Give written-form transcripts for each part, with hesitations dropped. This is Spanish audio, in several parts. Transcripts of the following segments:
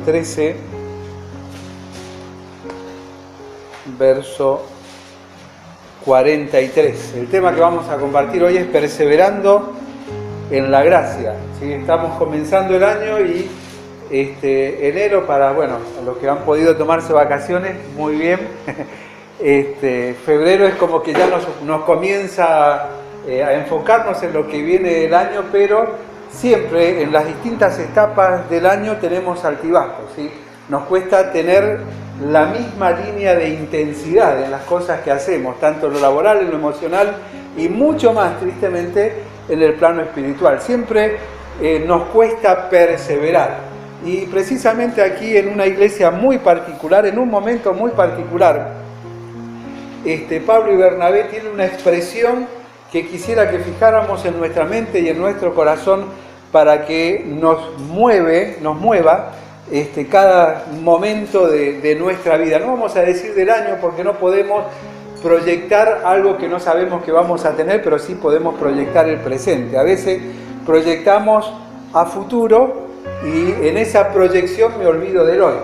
13, verso 43. El tema que vamos a compartir hoy es perseverando en la gracia. ¿Sí? Estamos comenzando el año y enero para, los que han podido tomarse vacaciones, muy bien. Febrero es como que ya nos comienza a enfocarnos en lo que viene del año, pero siempre en las distintas etapas del año tenemos altibajos, ¿sí? Nos cuesta tener la misma línea de intensidad en las cosas que hacemos, tanto en lo laboral, en lo emocional y mucho más, tristemente, en el plano espiritual. Siempre nos cuesta perseverar. Y precisamente aquí en una iglesia muy particular, en un momento muy particular, Pablo y Bernabé tienen una expresión que quisiera que fijáramos en nuestra mente y en nuestro corazón para que nos mueva cada momento de nuestra vida. No vamos a decir del año porque no podemos proyectar algo que no sabemos que vamos a tener, pero sí podemos proyectar el presente. A veces proyectamos a futuro y en esa proyección me olvido del hoy.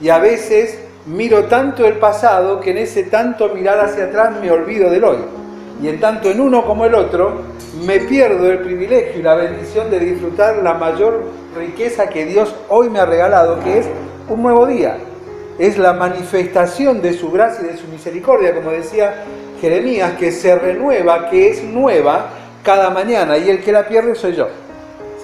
Y a veces miro tanto el pasado que en ese tanto mirar hacia atrás me olvido del hoy. Y en tanto en uno como el otro me pierdo el privilegio y la bendición de disfrutar la mayor riqueza que Dios hoy me ha regalado, que es un nuevo día. Es la manifestación de su gracia y de su misericordia, como decía Jeremías, que se renueva, que es nueva cada mañana, y el que la pierde soy yo.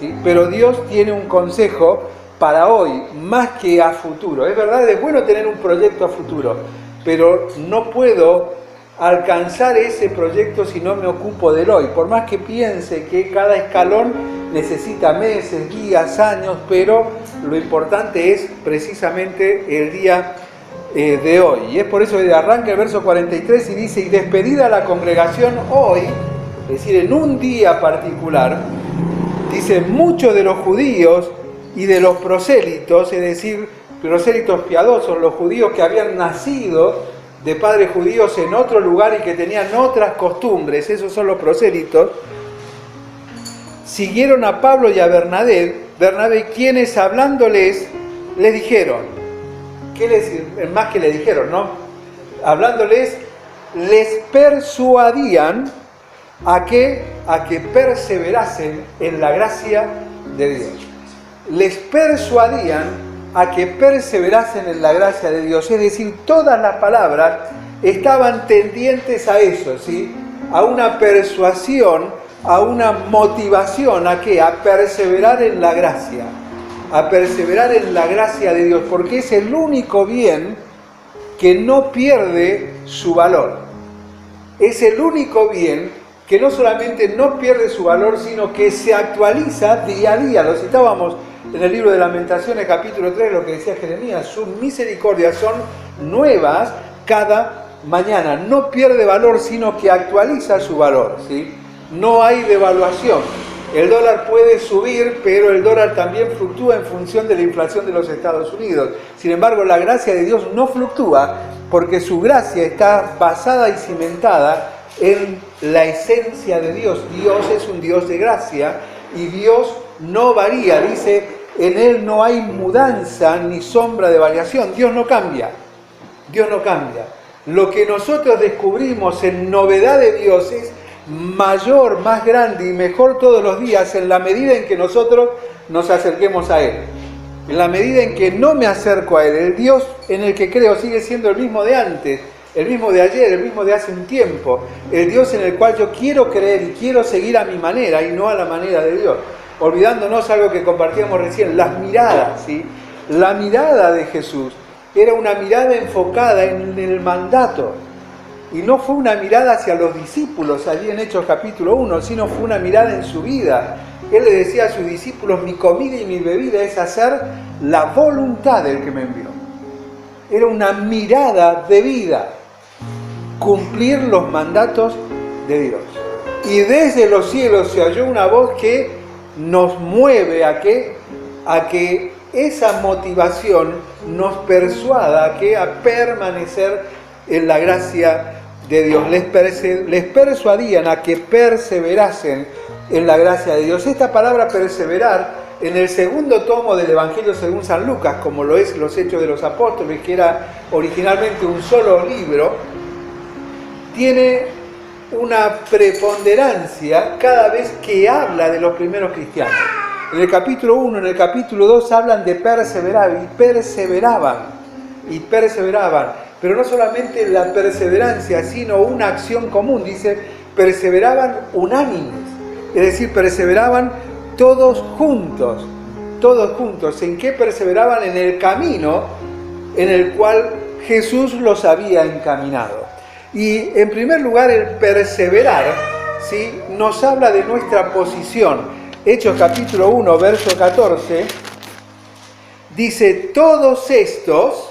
¿Sí? Pero Dios tiene un consejo para hoy, más que a futuro. Es verdad, es bueno tener un proyecto a futuro, pero no puedo alcanzar ese proyecto si no me ocupo del hoy. Por más que piense que cada escalón necesita meses, días, años, pero lo importante es precisamente el día de hoy. Y es por eso que arranca el verso 43 y dice: y despedida la congregación hoy, es decir, en un día particular, dice, muchos de los judíos y de los prosélitos, es decir, prosélitos piadosos, los judíos que habían nacido de padres judíos en otro lugar y que tenían otras costumbres, esos son los prosélitos, siguieron a Pablo y a Bernabé, quienes hablándoles les dijeron, más que le dijeron, ¿no? Hablándoles, les persuadían a que perseverasen en la gracia de Dios. Les persuadían a que perseverasen en la gracia de Dios. Es decir, todas las palabras estaban tendientes a eso, ¿sí? A una persuasión, a una motivación, ¿a qué? A perseverar en la gracia. A perseverar en la gracia de Dios, porque es el único bien que no pierde su valor. Es el único bien que no solamente no pierde su valor, sino que se actualiza día a día. Lo citábamos en el libro de Lamentaciones, capítulo 3, lo que decía Jeremías: sus misericordias son nuevas cada mañana. No pierde valor, sino que actualiza su valor, ¿sí? No hay devaluación. El dólar puede subir, pero el dólar también fluctúa en función de la inflación de los Estados Unidos. Sin embargo, la gracia de Dios no fluctúa porque su gracia está basada y cimentada en la esencia de Dios. Dios es un Dios de gracia y Dios no varía. Dice, en Él no hay mudanza ni sombra de variación. Dios no cambia. Dios no cambia. Lo que nosotros descubrimos en novedad de Dios es mayor, más grande y mejor todos los días en la medida en que nosotros nos acerquemos a Él. En la medida en que no me acerco a Él, el Dios en el que creo sigue siendo el mismo de antes, el mismo de ayer, el mismo de hace un tiempo, el Dios en el cual yo quiero creer y quiero seguir a mi manera y no a la manera de Dios. Olvidándonos algo que compartíamos recién, las miradas, ¿sí? La mirada de Jesús era una mirada enfocada en el mandato. Y no fue una mirada hacia los discípulos allí en Hechos capítulo 1, sino fue una mirada en su vida. Él le decía a sus discípulos: mi comida y mi bebida es hacer la voluntad del que me envió. Era una mirada de vida, cumplir los mandatos de Dios. Y desde los cielos se oyó una voz que nos mueve a que esa motivación nos persuada a permanecer en la gracia de Dios. Les persuadían a que perseverasen en la gracia de Dios. Esta palabra perseverar en el segundo tomo del Evangelio según San Lucas, como lo es los Hechos de los Apóstoles, que era originalmente un solo libro, tiene una preponderancia cada vez que habla de los primeros cristianos. En el capítulo 1, en el capítulo 2 hablan de perseverar, y perseveraban, pero no solamente la perseverancia, sino una acción común. Dice, perseveraban unánimes, es decir, perseveraban todos juntos. ¿En qué perseveraban? En el camino en el cual Jesús los había encaminado. Y en primer lugar, el perseverar, ¿sí?, nos habla de nuestra posición. Hechos capítulo 1, verso 14, dice, todos estos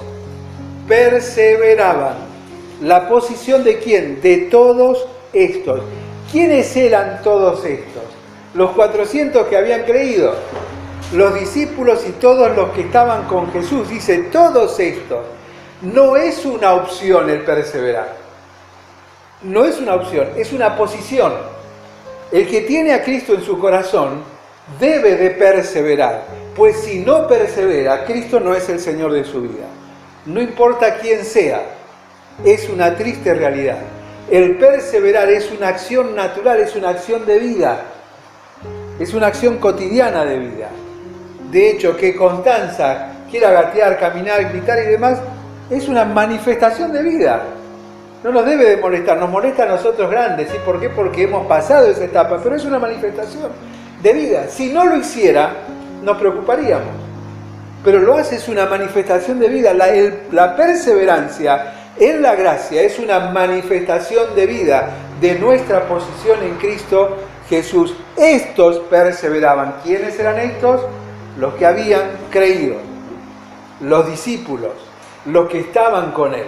perseveraban. ¿La posición de quién? De todos estos. ¿Quiénes eran todos estos? Los 400 que habían creído, los discípulos y todos los que estaban con Jesús. Dice, todos estos. No es una opción el perseverar. No es una opción, es una posición. El que tiene a Cristo en su corazón debe de perseverar, pues si no persevera, Cristo no es el Señor de su vida. No importa quién sea, es una triste realidad. El perseverar es una acción natural, es una acción de vida, es una acción cotidiana de vida. De hecho, que Constanza quiera gatear, caminar, gritar y demás, es una manifestación de vida. No nos debe de molestar, nos molesta a nosotros grandes. ¿Sí? ¿Por qué? Porque hemos pasado esa etapa, pero es una manifestación de vida. Si no lo hiciera, nos preocuparíamos. Pero lo hace, es una manifestación de vida. La perseverancia en la gracia es una manifestación de vida de nuestra posición en Cristo Jesús. Estos perseveraban. ¿Quiénes eran estos? Los que habían creído, los discípulos, los que estaban con Él.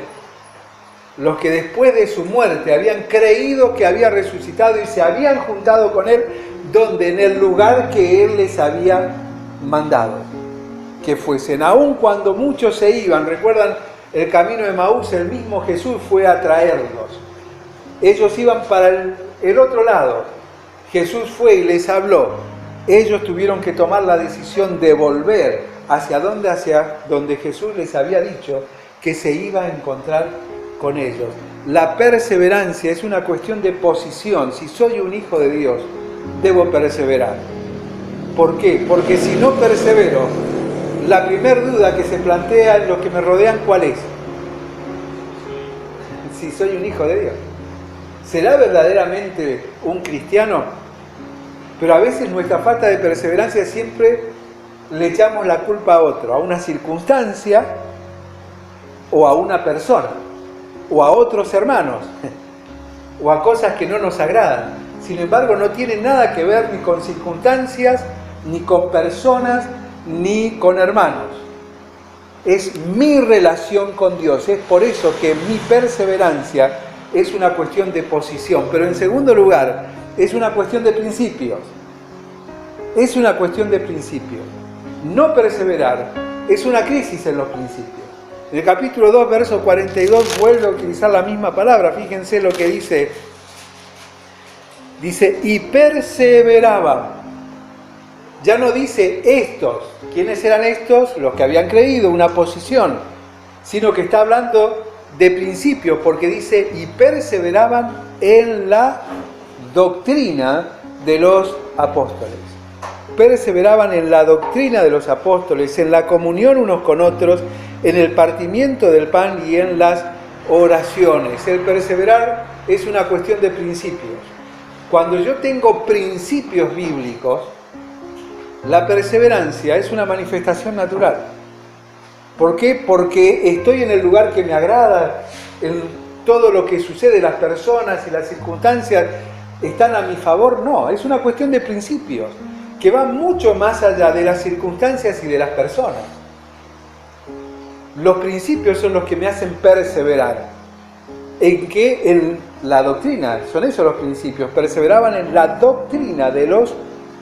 Los que después de su muerte habían creído que había resucitado y se habían juntado con Él, donde en el lugar que Él les había mandado que fuesen, aun cuando muchos se iban. ¿Recuerdan el camino de Maús? El mismo Jesús fue a traerlos. Ellos iban para el otro lado. Jesús fue y les habló. Ellos tuvieron que tomar la decisión de volver hacia donde Jesús les había dicho que se iba a encontrar con ellos. La perseverancia es una cuestión de posición. Si soy un hijo de Dios, debo perseverar. ¿Por qué? Porque si no persevero, la primera duda que se plantea en los que me rodean, ¿cuál es? Si soy un hijo de Dios. ¿Será verdaderamente un cristiano? Pero a veces nuestra falta de perseverancia siempre le echamos la culpa a otro, a una circunstancia o a una persona, o a otros hermanos, o a cosas que no nos agradan. Sin embargo, no tiene nada que ver ni con circunstancias, ni con personas, ni con hermanos. Es mi relación con Dios. Es por eso que mi perseverancia es una cuestión de posición. Pero en segundo lugar, es una cuestión de principios. Es una cuestión de principios. No perseverar es una crisis en los principios. En el capítulo 2, verso 42, vuelve a utilizar la misma palabra. Fíjense lo que dice. Dice, y perseveraban. Ya no dice estos. ¿Quiénes eran estos? Los que habían creído, una posición. Sino que está hablando de principios, porque dice, y perseveraban en la doctrina de los apóstoles. Perseveraban en la doctrina de los apóstoles, en la comunión unos con otros, en el partimiento del pan y en las oraciones. El perseverar es una cuestión de principios. Cuando yo tengo principios bíblicos, la perseverancia es una manifestación natural. ¿Por qué? Porque estoy en el lugar que me agrada, en todo lo que sucede, las personas y las circunstancias están a mi favor. No, es una cuestión de principios que va mucho más allá de las circunstancias y de las personas. Los principios son los que me hacen perseverar. ¿En qué? En la doctrina. Son esos los principios. Perseveraban en la doctrina de los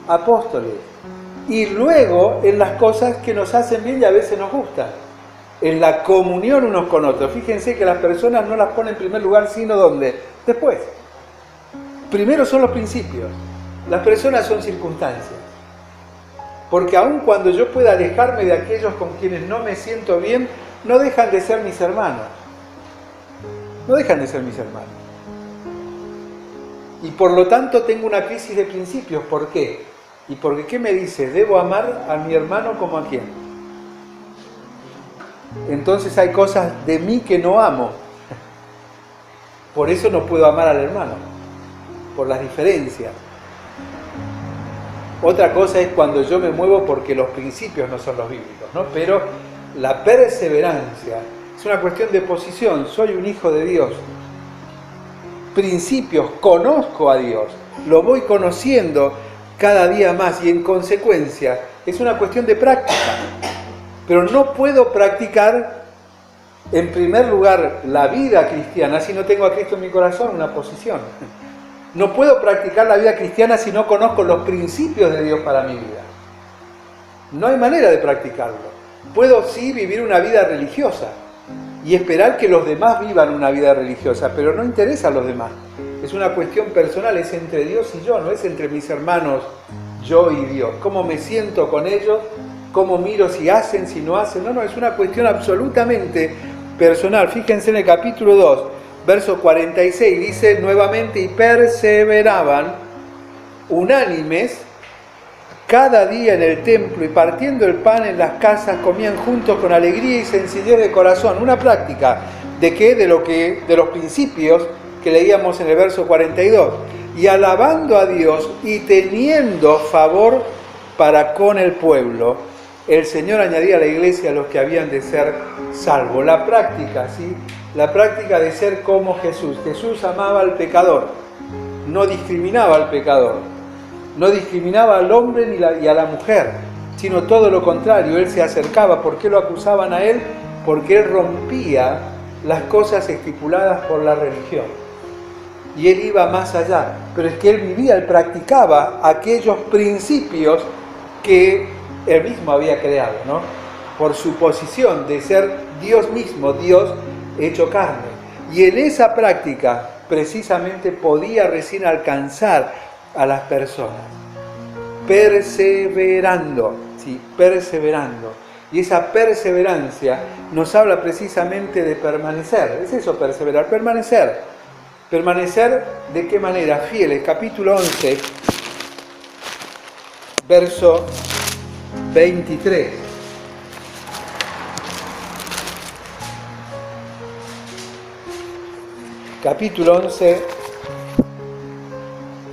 apóstoles. Y luego en las cosas que nos hacen bien y a veces nos gustan. En la comunión unos con otros. Fíjense que las personas no las ponen en primer lugar, sino ¿dónde? Después. Primero son los principios. Las personas son circunstancias. Porque aun cuando yo pueda alejarme de aquellos con quienes no me siento bien, no dejan de ser mis hermanos. No dejan de ser mis hermanos. Y por lo tanto tengo una crisis de principios. ¿Por qué? Y porque, ¿qué me dice? ¿Debo amar a mi hermano como a quién? Entonces hay cosas de mí que no amo. Por eso no puedo amar al hermano. Por las diferencias. Otra cosa es cuando yo me muevo porque los principios no son los bíblicos, ¿no? Pero la perseverancia es una cuestión de posición. Soy un hijo de Dios. Principios, conozco a Dios. Lo voy conociendo cada día más y en consecuencia es una cuestión de práctica. Pero no puedo practicar en primer lugar la vida cristiana si no tengo a Cristo en mi corazón, una posición. No puedo practicar la vida cristiana si no conozco los principios de Dios para mi vida. No hay manera de practicarlo. Puedo sí vivir una vida religiosa y esperar que los demás vivan una vida religiosa, pero no interesa a los demás. Es una cuestión personal, es entre Dios y yo, no es entre mis hermanos, yo y Dios. ¿Cómo me siento con ellos? ¿Cómo miro si hacen, si no hacen? No, es una cuestión absolutamente personal. Fíjense en el capítulo 2. Verso 46 dice nuevamente, y perseveraban unánimes cada día en el templo y partiendo el pan en las casas comían juntos con alegría y sencillez de corazón. Una práctica de qué, de los principios que leíamos en el verso 42. Y alabando a Dios y teniendo favor para con el pueblo, el Señor añadía a la iglesia a los que habían de ser salvos. La práctica, ¿sí? La práctica de ser como Jesús. Jesús amaba al pecador, no discriminaba al pecador, no discriminaba al hombre y a la mujer, sino todo lo contrario. Él se acercaba. ¿Por qué lo acusaban a él? Porque él rompía las cosas estipuladas por la religión. Y él iba más allá. Pero es que él vivía, él practicaba aquellos principios que él mismo había creado, ¿no? Por su posición de ser Dios mismo, Dios hecho carne. Y en esa práctica precisamente podía recién alcanzar a las personas. Perseverando, ¿sí? Perseverando. Y esa perseverancia nos habla precisamente de permanecer. Es eso, perseverar, permanecer. ¿Permanecer de qué manera? Fieles. Capítulo 11, verso 23. Capítulo 11,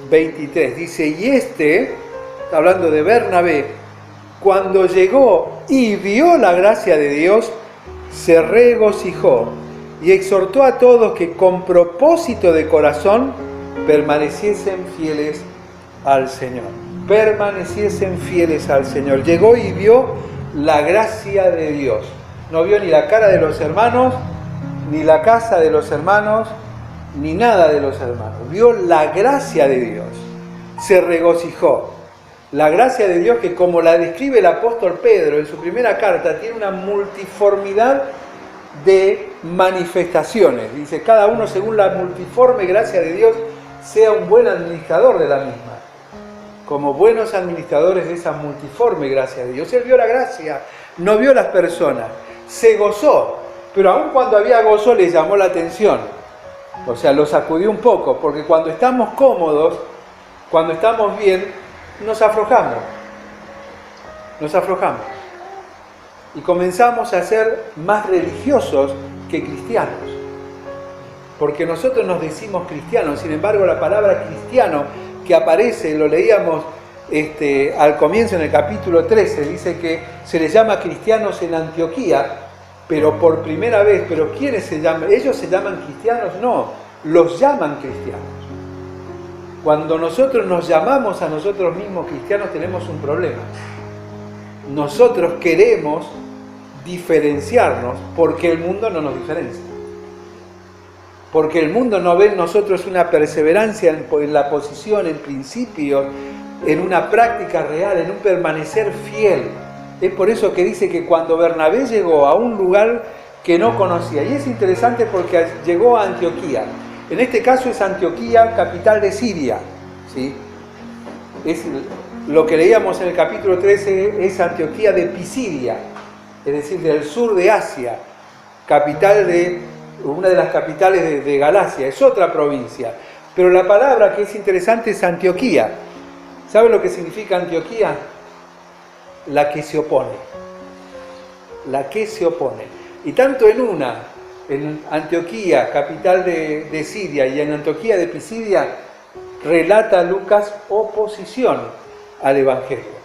23. Dice, y está hablando de Bernabé, cuando llegó y vio la gracia de Dios, se regocijó y exhortó a todos que con propósito de corazón permaneciesen fieles al Señor. Permaneciesen fieles al Señor. Llegó y vio la gracia de Dios. No vio ni la cara de los hermanos, ni la casa de los hermanos, ni nada de los hermanos. Vio la gracia de Dios. Se regocijó. La gracia de Dios que, como la describe el apóstol Pedro en su primera carta, tiene una multiformidad de manifestaciones. Dice, cada uno según la multiforme gracia de Dios sea un buen administrador de la misma. Como buenos administradores de esa multiforme gracia de Dios. Él vio la gracia, no vio las personas. Se gozó, pero aun cuando había gozo le llamó la atención. O sea, lo sacudió un poco, porque cuando estamos cómodos, cuando estamos bien, nos aflojamos. Nos aflojamos. Y comenzamos a ser más religiosos que cristianos. Porque nosotros nos decimos cristianos, sin embargo la palabra cristiano que aparece, lo leíamos al comienzo en el capítulo 13, dice que se les llama cristianos en Antioquía, pero por primera vez. ¿Pero quiénes se llaman? ¿Ellos se llaman cristianos? No, los llaman cristianos. Cuando nosotros nos llamamos a nosotros mismos cristianos tenemos un problema. Nosotros queremos diferenciarnos porque el mundo no nos diferencia. Porque el mundo no ve en nosotros una perseverancia en la posición, en principio, en una práctica real, en un permanecer fiel. Es por eso que dice que cuando Bernabé llegó a un lugar que no conocía, y es interesante porque llegó a Antioquía. En este caso es Antioquía, capital de Siria, ¿sí? lo que leíamos en el capítulo 13 es Antioquía de Pisidia, es decir, del sur de Asia, una de las capitales de Galacia, es otra provincia. Pero la palabra que es interesante es Antioquía. ¿Sabe lo que significa Antioquía? La que se opone. La que se opone. Y tanto en Antioquía, capital de Siria, y en Antioquía de Pisidia, relata Lucas oposición al Evangelio.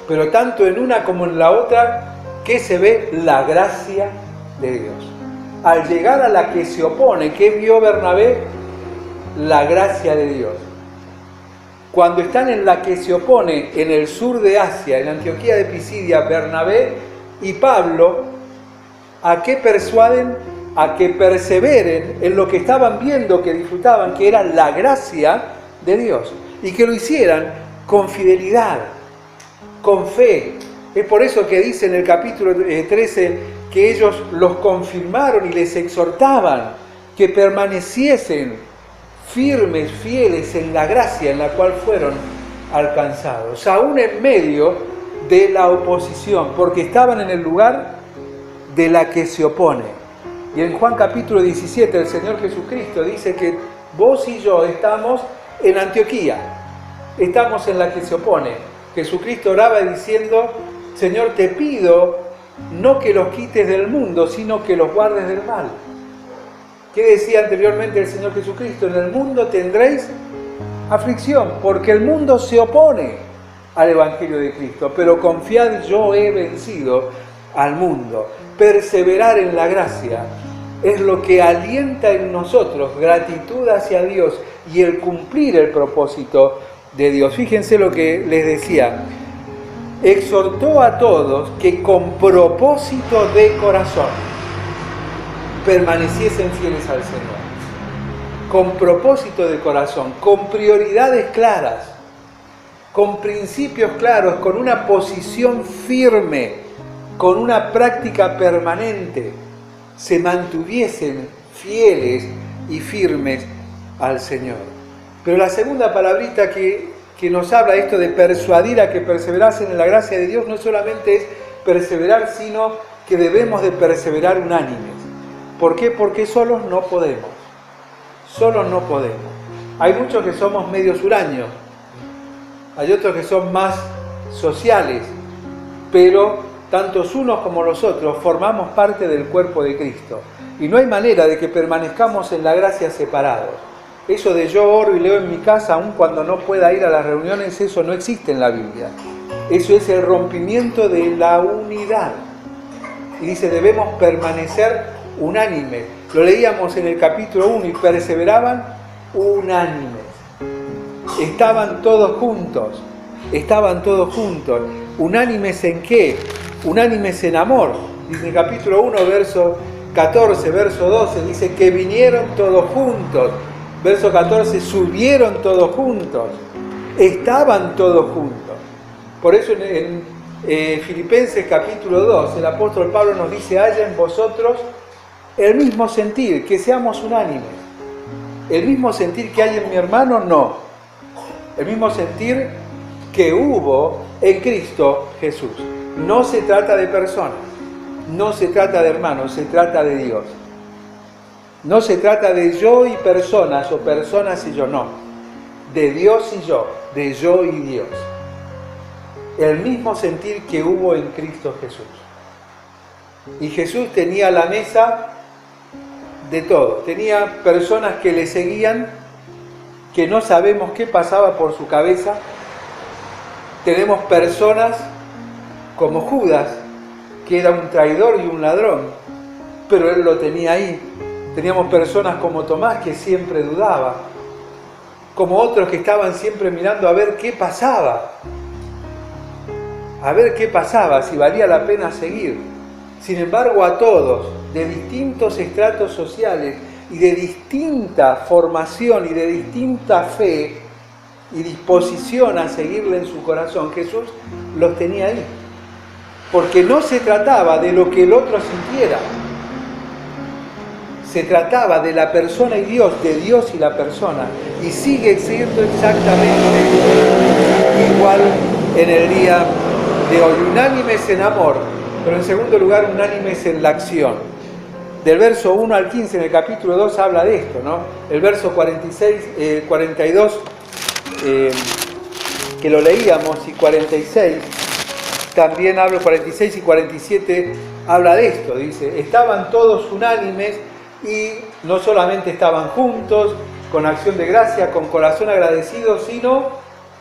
Pero tanto en una como en la otra, ¿qué se ve? La gracia de Dios. Al llegar a la que se opone, ¿qué vio Bernabé? La gracia de Dios. Cuando están en la que se opone, en el sur de Asia, en Antioquía de Pisidia, Bernabé y Pablo, ¿a qué persuaden? A que perseveren en lo que estaban viendo, que disfrutaban, que era la gracia de Dios. Y que lo hicieran con fidelidad, con fe. Es por eso que dice en el capítulo 13 que ellos los confirmaron y les exhortaban que permaneciesen firmes, fieles en la gracia en la cual fueron alcanzados, aún en medio de la oposición, porque estaban en el lugar de la que se opone. Y en Juan capítulo 17 el Señor Jesucristo dice que vos y yo estamos en Antioquía, estamos en la que se opone. Jesucristo oraba diciendo: Señor, te pido no que los quites del mundo, sino que los guardes del mal. ¿Qué decía anteriormente el Señor Jesucristo? En el mundo tendréis aflicción, porque el mundo se opone al Evangelio de Cristo, pero confiad, yo he vencido al mundo. Perseverar en la gracia es lo que alienta en nosotros gratitud hacia Dios y el cumplir el propósito de Dios. Fíjense lo que les decía. Exhortó a todos que con propósito de corazón permaneciesen fieles al Señor. Con propósito de corazón, con prioridades claras, con principios claros, con una posición firme, con una práctica permanente, se mantuviesen fieles y firmes al Señor. Pero la segunda palabrita que nos habla esto de persuadir a que perseverasen en la gracia de Dios, no solamente es perseverar, sino que debemos de perseverar unánimes. ¿Por qué? Porque solos no podemos. Solos no podemos. Hay muchos que somos medios huraños, hay otros que son más sociales, pero tantos unos como los otros formamos parte del cuerpo de Cristo. Y no hay manera de que permanezcamos en la gracia separados. Eso de yo oro y leo en mi casa, aun cuando no pueda ir a las reuniones, eso no existe en la Biblia. Eso es el rompimiento de la unidad. Y dice, debemos permanecer unánimes. Lo leíamos en el capítulo 1, y perseveraban unánimes. Estaban todos juntos. ¿Unánimes en qué? Unánimes en amor. Dice en el capítulo 1, verso 14, verso 12, dice que vinieron todos juntos. Verso 14, subieron todos juntos, estaban todos juntos. Por eso en Filipenses capítulo 2, el apóstol Pablo nos dice: haya en vosotros el mismo sentir, que seamos unánimes. El mismo sentir que hay en mi hermano, no. El mismo sentir que hubo en Cristo Jesús. No se trata de personas, no se trata de hermanos, se trata de Dios. No se trata de yo y personas, o personas y yo, no. De Dios y yo, de yo y Dios. El mismo sentir que hubo en Cristo Jesús. Y Jesús tenía la mesa de todo. Tenía personas que le seguían, que no sabemos qué pasaba por su cabeza. Tenemos personas como Judas, que era un traidor y un ladrón, pero él lo tenía ahí. Teníamos personas como Tomás, que siempre dudaba, como otros que estaban siempre mirando a ver qué pasaba, si valía la pena seguir. Sin embargo, a todos, de distintos estratos sociales y de distinta formación y de distinta fe y disposición a seguirle en su corazón, Jesús los tenía ahí. Porque no se trataba de lo que el otro sintiera, se trataba de la persona y Dios, de Dios y la persona, y sigue siendo exactamente igual en el día de hoy. Unánimes en amor, pero en segundo lugar, unánimes en la acción. Del verso 1 al 15 en el capítulo 2 habla de esto, ¿no? El verso 42, que lo leíamos, y 46, también habla, 46 y 47, habla de esto. Dice, estaban todos unánimes y no solamente estaban juntos, con acción de gracia, con corazón agradecido, sino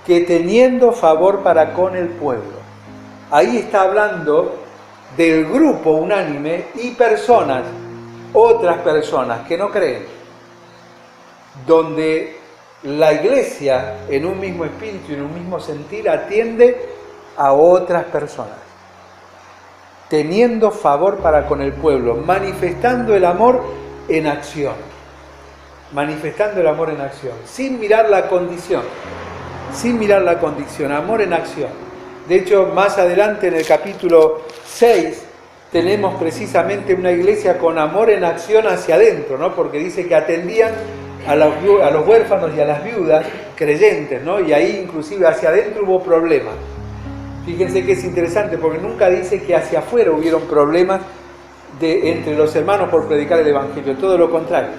que teniendo favor para con el pueblo. Ahí está hablando del grupo unánime y personas, otras personas que no creen, donde la iglesia en un mismo espíritu y en un mismo sentir atiende a otras personas, teniendo favor para con el pueblo, manifestando el amor en acción, sin mirar la condición, amor en acción. De hecho, más adelante en el capítulo 6 tenemos precisamente una iglesia con amor en acción hacia adentro, ¿no? Porque dice que atendían a los huérfanos y a las viudas creyentes, ¿no? Y ahí inclusive hacia adentro hubo problemas. Fíjense que es interesante porque nunca dice que hacia afuera hubieron problemas entre los hermanos por predicar el Evangelio, todo lo contrario.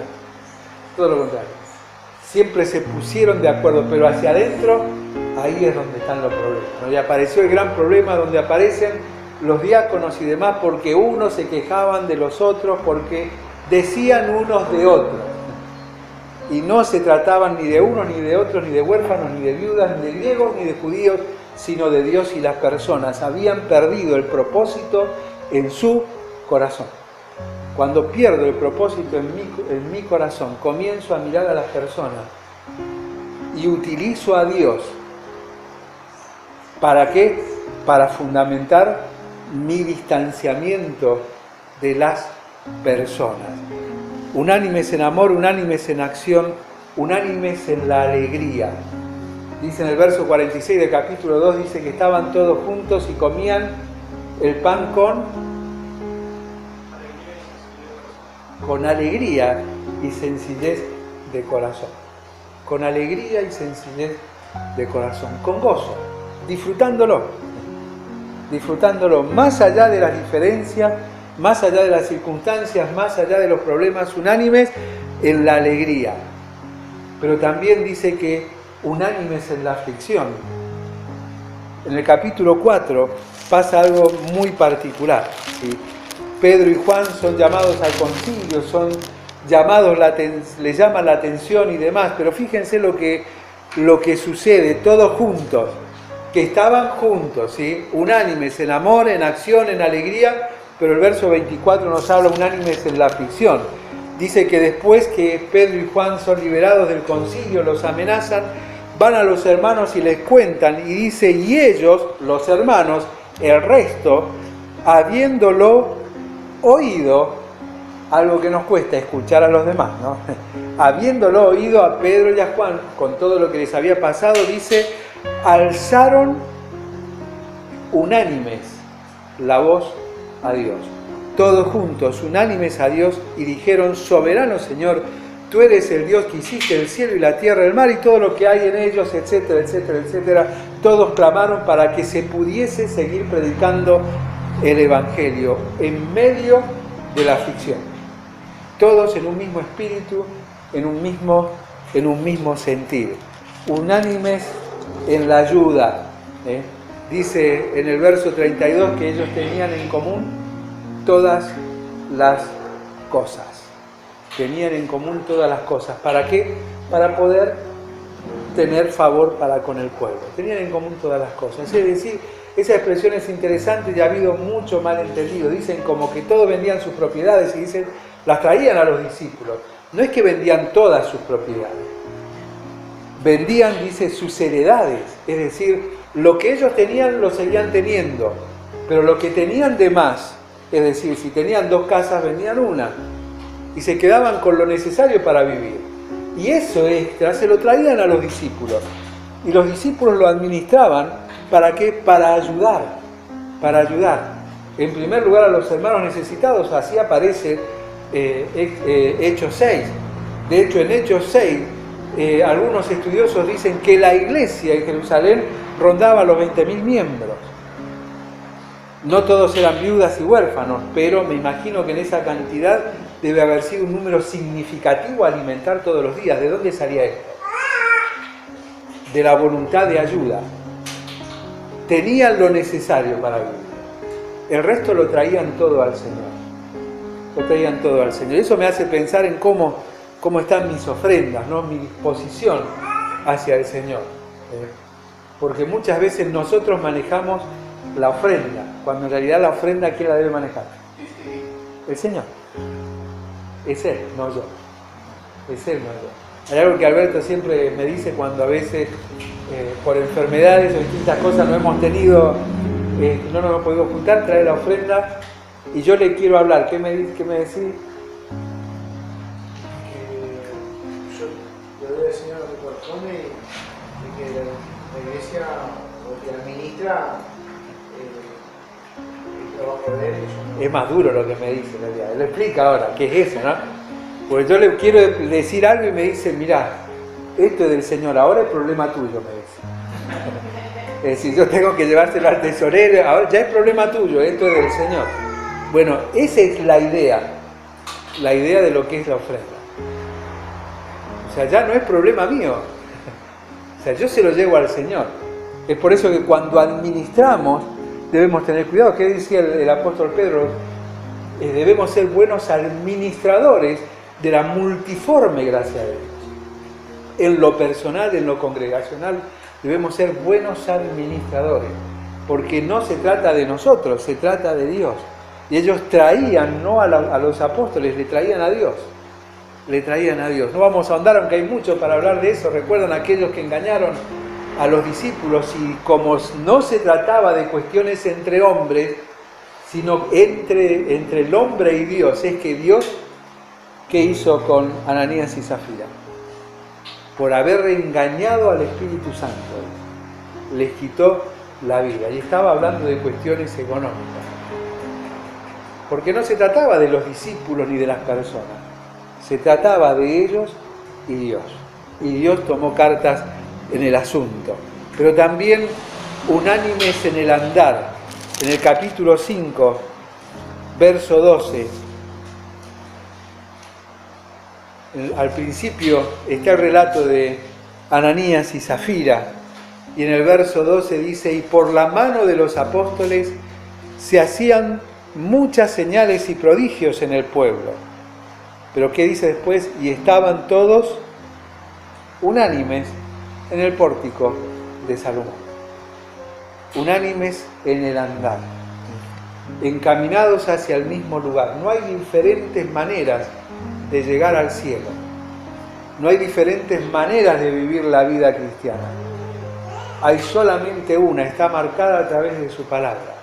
Siempre se pusieron de acuerdo, pero hacia adentro, ahí es donde están los problemas, ¿no? Y apareció el gran problema donde aparecen los diáconos y demás, porque unos se quejaban de los otros, porque decían unos de otros. Y no se trataban ni de unos, ni de otros, ni de huérfanos, ni de viudas, ni de griegos, ni de judíos, sino de Dios y las personas. Habían perdido el propósito en su corazón. Cuando pierdo el propósito en mi corazón, comienzo a mirar a las personas y utilizo a Dios. ¿Para qué? Para fundamentar mi distanciamiento de las personas. Unánimes en amor, unánimes en acción, unánimes en la alegría. Dice en el verso 46 del capítulo 2, dice que estaban todos juntos y comían el pan con alegría y sencillez de corazón. Con alegría y sencillez de corazón, con gozo, disfrutándolo, más allá de las diferencias, más allá de las circunstancias, más allá de los problemas, unánimes en la alegría. Pero también dice que unánimes en la aflicción. En el capítulo 4 pasa algo muy particular, ¿sí? Pedro y Juan son llamados al concilio, son llamados, les llaman la atención y demás, pero fíjense lo que sucede, todos juntos, que estaban juntos, ¿sí? Unánimes en amor, en acción, en alegría, pero el verso 24 nos habla unánimes en la aflicción. Dice que después que Pedro y Juan son liberados del concilio, los amenazan, van a los hermanos y les cuentan, y dice, y ellos, los hermanos, el resto, habiéndolo oído, algo que nos cuesta escuchar a los demás, ¿no? Habiéndolo oído a Pedro y a Juan, con todo lo que les había pasado, dice, alzaron unánimes la voz a Dios. Todos juntos, unánimes a Dios, y dijeron, soberano Señor, tú eres el Dios que hiciste el cielo y la tierra, el mar y todo lo que hay en ellos, etcétera, etcétera, etcétera. Todos clamaron para que se pudiese seguir predicando el Evangelio en medio de la aflicción. Todos en un mismo espíritu, en un mismo sentir. Unánimes en la ayuda. Dice en el verso 32 que ellos tenían en común todas las cosas. Tenían en común todas las cosas. ¿Para qué? Para poder tener favor para con el pueblo. Tenían en común todas las cosas. Es decir, esa expresión es interesante y ha habido mucho malentendido. Dicen como que todos vendían sus propiedades y dicen, las traían a los discípulos. No es que vendían todas sus propiedades. Vendían, dice, sus heredades. Es decir, lo que ellos tenían lo seguían teniendo. Pero lo que tenían de más, es decir, si tenían 2 casas, vendían una. Y se quedaban con lo necesario para vivir. Y eso extra se lo traían a los discípulos. Y los discípulos lo administraban. ¿Para qué? Para ayudar. En primer lugar a los hermanos necesitados. Así aparece Hechos 6. De hecho, en Hechos 6 algunos estudiosos dicen que la iglesia en Jerusalén rondaba los 20.000 miembros. No todos eran viudas y huérfanos, pero me imagino que en esa cantidad debe haber sido un número significativo a alimentar todos los días. ¿De dónde salía esto? De la voluntad de ayuda. Tenían lo necesario para vivir. El resto lo traían todo al Señor. Lo traían todo al Señor. Eso me hace pensar en cómo están mis ofrendas, ¿no? Mi disposición hacia el Señor. Porque muchas veces nosotros manejamos la ofrenda, cuando en realidad la ofrenda, ¿quién la debe manejar? El Señor. Es Él, no yo. Es Él, no yo. Hay algo que Alberto siempre me dice cuando a veces por enfermedades o distintas cosas no hemos tenido, no nos hemos podido juntar, trae la ofrenda y yo le quiero hablar. ¿Qué me decís? Yo le doy al Señor lo que corresponde y que la iglesia o que administra el trabajo de él. Es más duro lo que me dice en realidad. Él explica ahora qué es eso, ¿no? Porque yo le quiero decir algo y me dice, mirá, esto es del Señor, ahora es problema tuyo, me dice. Es decir, yo tengo que llevárselo al tesorero, ahora ya es problema tuyo, esto es del Señor. Bueno, esa es la idea de lo que es la ofrenda. O sea, ya no es problema mío. O sea, yo se lo llevo al Señor. Es por eso que cuando administramos debemos tener cuidado. ¿Qué decía el apóstol Pedro? Debemos ser buenos administradores de la multiforme gracia de Dios. En lo personal, en lo congregacional, debemos ser buenos administradores. Porque no se trata de nosotros, se trata de Dios. Y ellos traían, no a los apóstoles, le traían a Dios. Le traían a Dios. No vamos a ahondar, aunque hay mucho para hablar de eso. Recuerdan aquellos que engañaron a los discípulos y como no se trataba de cuestiones entre hombres, sino entre el hombre y Dios, es que Dios, ¿qué hizo con Ananías y Zafira? Por haber engañado al Espíritu Santo, les quitó la vida. Y estaba hablando de cuestiones económicas. Porque no se trataba de los discípulos ni de las personas. Se trataba de ellos y Dios. Y Dios tomó cartas en el asunto. Pero también unánimes en el andar. En el capítulo 5, verso 12. Al principio está el relato de Ananías y Zafira. Y en el verso 12 dice, y por la mano de los apóstoles se hacían muchas señales y prodigios en el pueblo. Pero ¿qué dice después? Y estaban todos unánimes en el pórtico de Salomón. Unánimes en el andar. Encaminados hacia el mismo lugar. No hay diferentes maneras de llegar al cielo. No hay diferentes maneras de vivir la vida cristiana. Hay solamente una, está marcada a través de su palabra.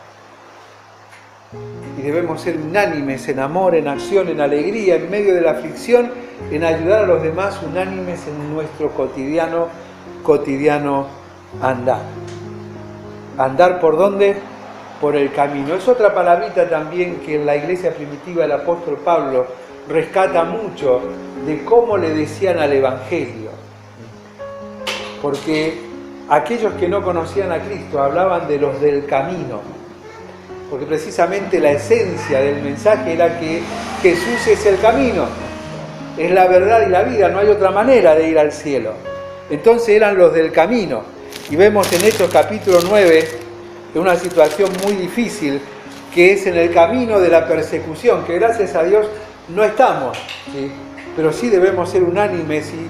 Y debemos ser unánimes en amor, en acción, en alegría, en medio de la aflicción, en ayudar a los demás, unánimes en nuestro cotidiano andar. ¿Andar por dónde? Por el camino. Es otra palabrita también que en la iglesia primitiva el apóstol Pablo rescata mucho de cómo le decían al Evangelio. Porque aquellos que no conocían a Cristo hablaban de los del camino. Porque precisamente la esencia del mensaje era que Jesús es el camino, es la verdad y la vida, no hay otra manera de ir al cielo. Entonces eran los del camino. Y vemos en Hechos capítulo 9 una situación muy difícil, que es en el camino de la persecución, que gracias a Dios no estamos, ¿sí? Pero sí debemos ser unánimes y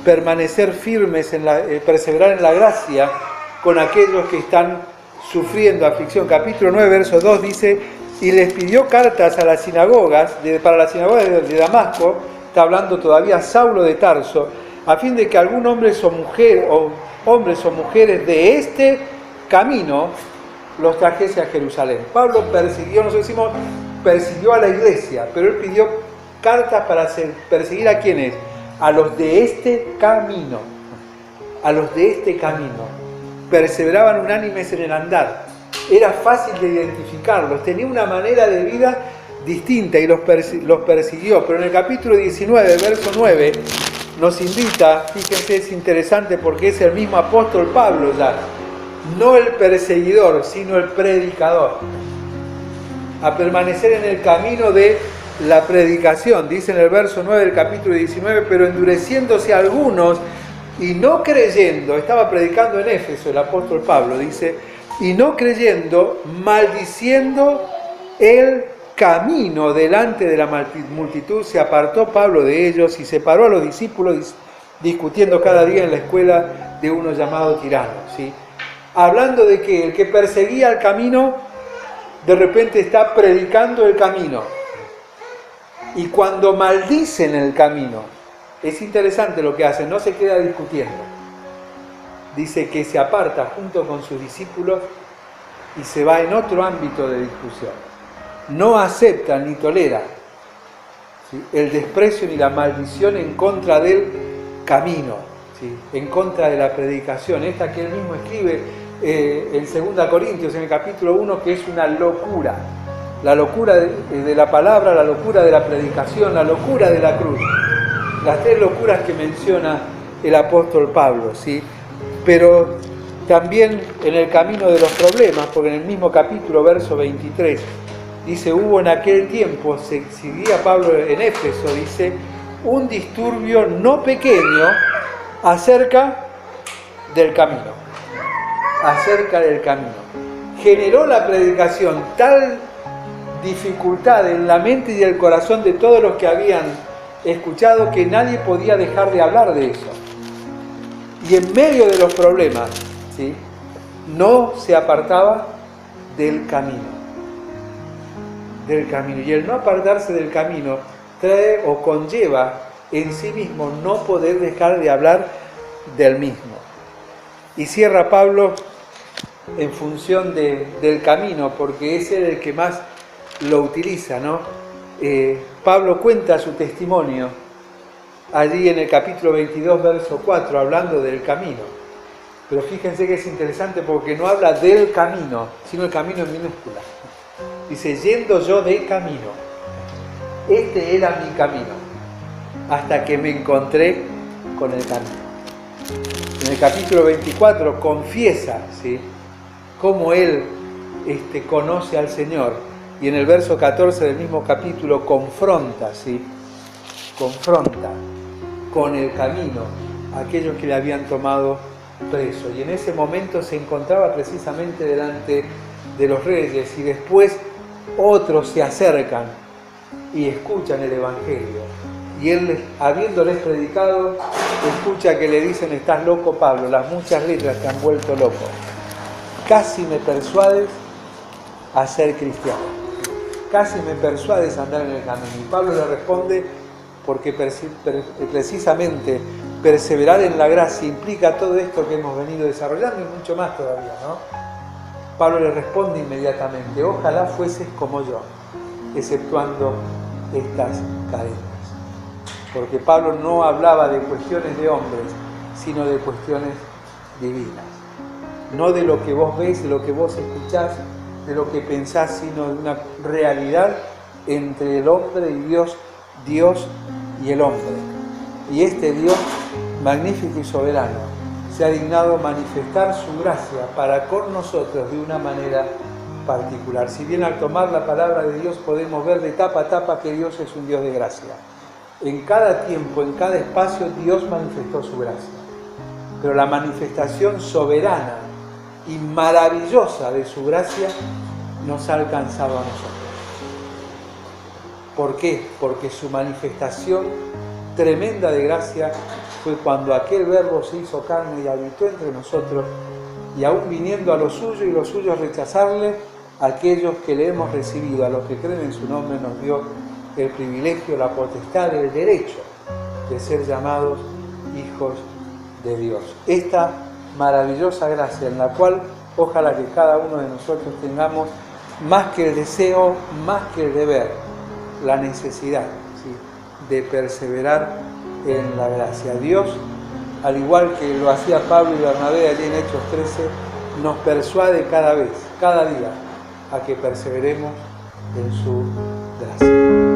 permanecer firmes, perseverar en la gracia con aquellos que están sufriendo aflicción. Capítulo 9, verso 2 dice, y les pidió cartas a las sinagogas, para la sinagoga de Damasco, está hablando todavía Saulo de Tarso, a fin de que algún hombre o mujer, o hombres o mujeres de este camino los trajese a Jerusalén. Pablo persiguió, nosotros decimos, persiguió a la iglesia, pero él pidió cartas para perseguir a quienes, a los de este camino, a los de este camino. Perseveraban unánimes en el andar. Era fácil de identificarlos, tenía una manera de vida distinta y los persiguió. Pero en el capítulo 19, verso 9, nos invita, fíjense, es interesante porque es el mismo apóstol Pablo ya, no el perseguidor, sino el predicador, a permanecer en el camino de la predicación. Dice en el verso 9 del capítulo 19, pero endureciéndose algunos y no creyendo, estaba predicando en Éfeso el apóstol Pablo, dice, y no creyendo, maldiciendo el camino delante de la multitud, se apartó Pablo de ellos y separó a los discípulos discutiendo cada día en la escuela de uno llamado Tirano, ¿sí? Hablando de que el que perseguía el camino, de repente está predicando el camino. Y cuando maldicen el camino, es interesante lo que hacen, no se queda discutiendo. Dice que se aparta junto con sus discípulos y se va en otro ámbito de discusión. No acepta ni tolera, ¿sí?, el desprecio ni la maldición en contra del camino, ¿sí?, en contra de la predicación. Esta que él mismo escribe en 2 Corintios, en el capítulo 1, que es una locura. La locura de la palabra, la locura de la predicación, la locura de la cruz. Las tres locuras que menciona el apóstol Pablo, ¿sí? Pero también en el camino de los problemas, porque en el mismo capítulo, verso 23, dice, hubo en aquel tiempo, seguía Pablo en Éfeso, dice, un disturbio no pequeño acerca del camino. Acerca del camino. Generó la predicación tal dificultad en la mente y el corazón de todos los que habían escuchado que nadie podía dejar de hablar de eso. Y en medio de los problemas, ¿sí?, no se apartaba del camino. Del camino. Y el no apartarse del camino trae o conlleva en sí mismo no poder dejar de hablar del mismo. Y cierra Pablo en función del camino, porque es él el que más lo utiliza, ¿no? Pablo cuenta su testimonio allí en el capítulo 22, verso 4, hablando del camino. Pero fíjense que es interesante porque no habla del camino, sino el camino en minúscula. Dice, yendo yo de camino. Este era mi camino, hasta que me encontré con el camino. En el capítulo 24 confiesa, ¿sí?, cómo él conoce al Señor. Y en el verso 14 del mismo capítulo confronta, ¿sí?, confronta con el camino a aquellos que le habían tomado preso. Y en ese momento se encontraba precisamente delante de los reyes y después otros se acercan y escuchan el Evangelio. Y él, habiéndoles predicado, escucha que le dicen, estás loco, Pablo, las muchas letras te han vuelto loco. Casi me persuades a ser cristiano. Casi me persuades a andar en el camino. Y Pablo le responde, porque precisamente perseverar en la gracia implica todo esto que hemos venido desarrollando y mucho más todavía, ¿no? Pablo le responde inmediatamente, ojalá fueses como yo, exceptuando estas cadenas. Porque Pablo no hablaba de cuestiones de hombres, sino de cuestiones divinas. No de lo que vos ves, de lo que vos escuchás, de lo que pensás, sino de una realidad entre el hombre y Dios, Dios y el hombre. Y este Dios, magnífico y soberano, se ha dignado manifestar su gracia para con nosotros de una manera particular. Si bien al tomar la palabra de Dios podemos ver de tapa a tapa que Dios es un Dios de gracia. En cada tiempo, en cada espacio, Dios manifestó su gracia. Pero la manifestación soberana y maravillosa de su gracia nos ha alcanzado a nosotros. ¿Por qué? Porque su manifestación tremenda de gracia fue cuando aquel Verbo se hizo carne y habitó entre nosotros, y aún viniendo a lo suyo y los suyos rechazarle, aquellos que le hemos recibido, a los que creen en su nombre, nos dio el privilegio, la potestad, el derecho de ser llamados hijos de Dios. Esta maravillosa gracia en la cual ojalá que cada uno de nosotros tengamos más que el deseo, más que el deber, la necesidad, ¿sí?, de perseverar en la gracia. Dios, al igual que lo hacía Pablo y Bernabé allí en Hechos 13, nos persuade cada vez, cada día, a que perseveremos en su gracia.